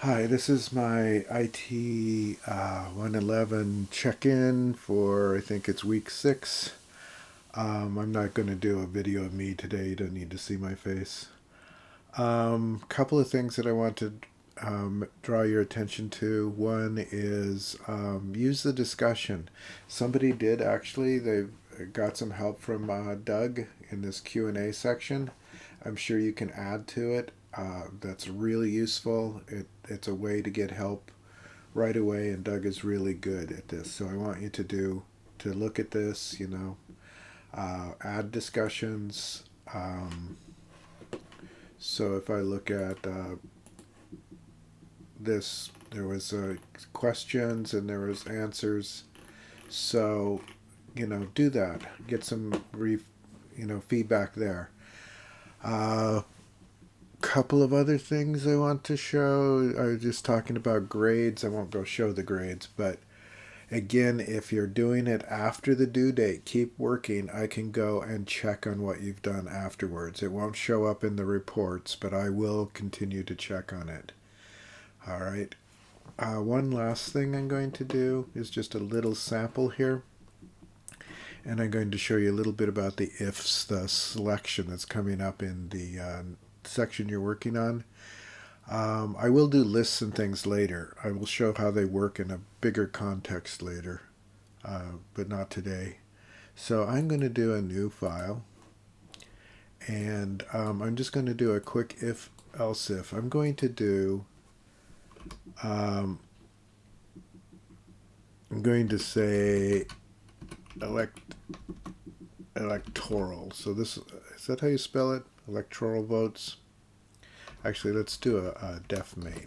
Hi, this is my IT 111 check-in for, I think it's week 6. I'm not going to do a video of me today. You don't need to see my face. Couple of things that I want to draw your attention to. One is use the discussion. Somebody did actually. They've got some help from Doug in this Q&A section. I'm sure you can add to it. That's really useful. It's a way to get help right away, and Doug is really good at this. So I want you to look at this. Add discussions. So if I look at this, there was questions and there was answers. So do that. Get some feedback there. Uh, Couple of other things I want to show. I was just talking about grades. I won't go show the grades, but again, if you're doing it after the due date, keep working. I can go and check on what you've done afterwards. It won't show up in the reports, but I will continue to check on it. All right. One last thing I'm going to do is just a little sample here. And I'm going to show you a little bit about the ifs, the selection that's coming up in the section you're working on. I will do lists and things later. I will show how they work in a bigger context later, but not today. So I'm going to do a new file, and I'm just going to do a quick if else if. I'm going to do, I'm going to say electoral. So this is that how you spell it? Electoral votes. Actually, let's do a def main.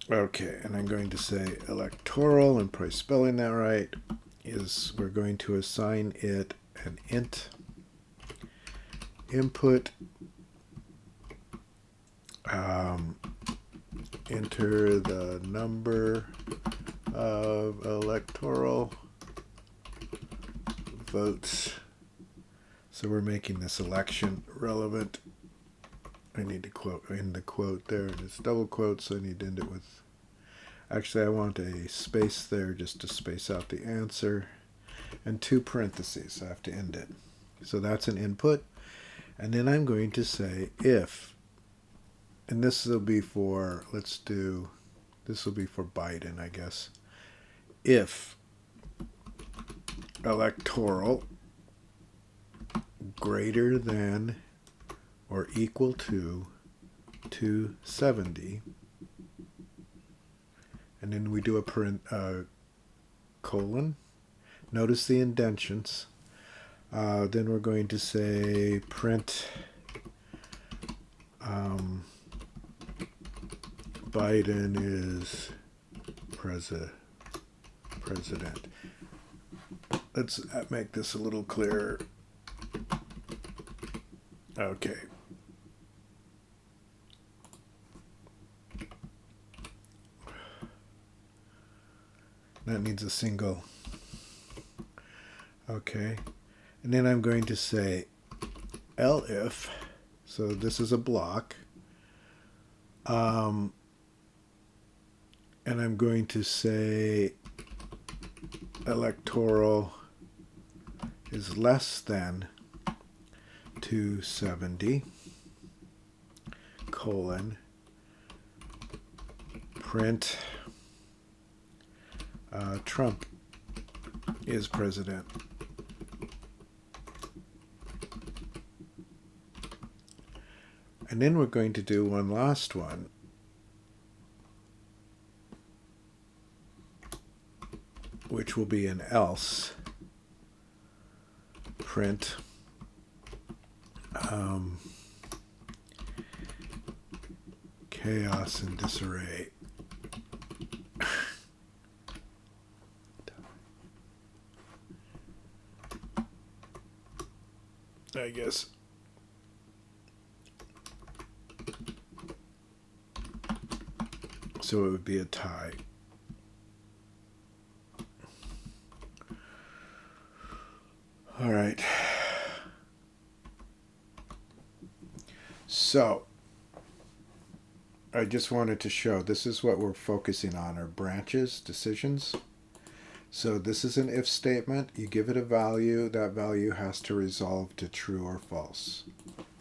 Okay, and I'm going to say electoral, and probably spelling that right, is we're going to assign it an int input, enter the number of electoral votes. So we're making this election relevant. I need to quote in the quote there, and it's double quotes, so I need to end it with. Actually, I want a space there just to space out the answer, and 2 parentheses. I have to end it. So that's an input, and then I'm going to say if, and this will be for, this will be for Biden, I guess. If electoral greater than or equal to 270, and then we do a colon. Notice the indentions. Then we're going to say print Biden is president. Let's make this a little clearer. Okay. That needs a single. Okay. And then I'm going to say elif. So this is a block. And I'm going to say electoral is less than 270, colon, print Trump is president. And then we're going to do one last one. Which will be an else. Print chaos and disarray. I guess. So it would be a tie. All right. So I just wanted to show this is what we're focusing on, our branches, decisions. So this is an if statement. You give it a value. That value has to resolve to true or false.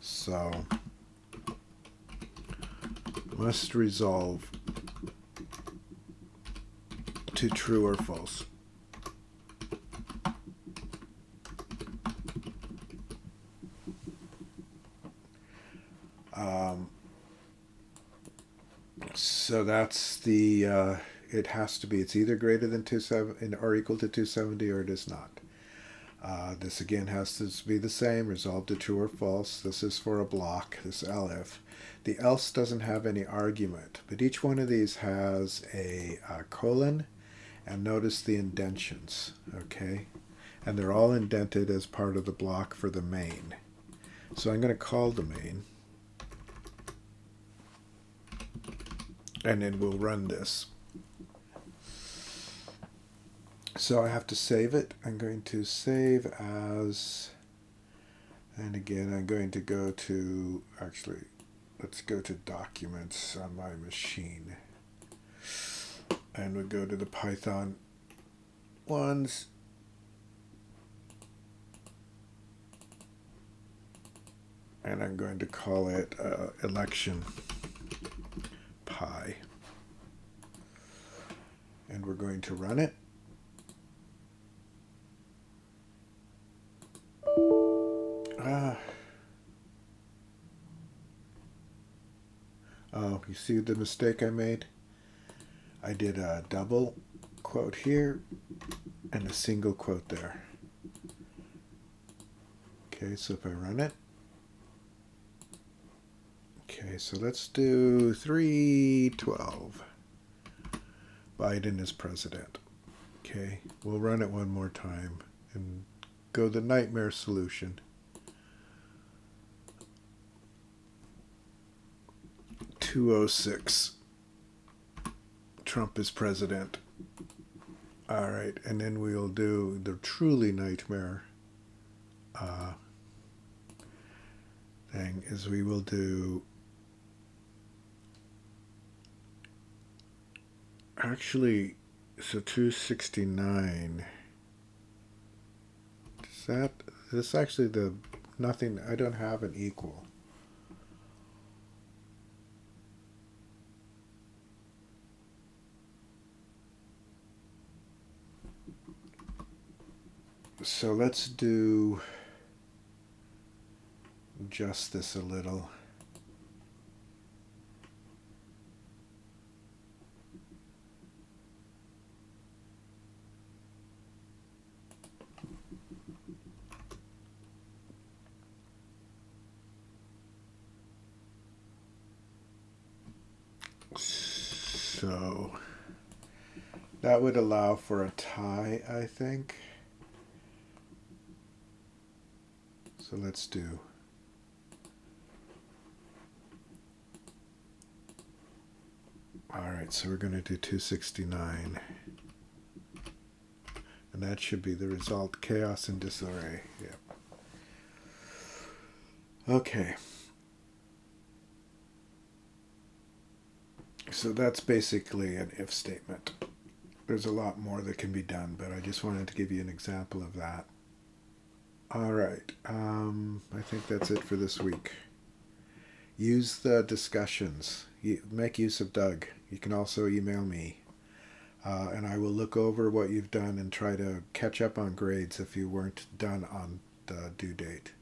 So must resolve to true or false. So that's the, it has to be, it's either greater than 270 or equal to 270 or it is not. This again has to be the same, resolve to true or false. This is for a block, this elif. The else doesn't have any argument, but each one of these has a colon, and notice the indentions, okay? And they're all indented as part of the block for the main. So I'm going to call the main, and then we'll run this. So I have to save it. I'm going to save as, and again I'm going to go to, actually let's go to documents on my machine, and we'll go to the Python ones, and I'm going to call it election pi, and we're going to run it. Oh, you see the mistake I made? I did a double quote here and a single quote there. Okay, so if I run it, okay, so let's do 312. Biden is president. Okay, we'll run it one more time and go the nightmare solution. 206. Trump is president. All right, and then we'll do the truly nightmare thing is we will do, actually, so 269. Is that, this actually the, nothing, I don't have an equal. So let's do just this a little. So that would allow for a tie, I think. So let's do. All right, so we're going to do 269. And that should be the result. Chaos and disarray. Yep. Okay. So that's basically an if statement. There's a lot more that can be done, but I just wanted to give you an example of that. All right. I think that's it for this week. Use the discussions. Make use of Doug. You can also email me. And I will look over what you've done and try to catch up on grades if you weren't done on the due date.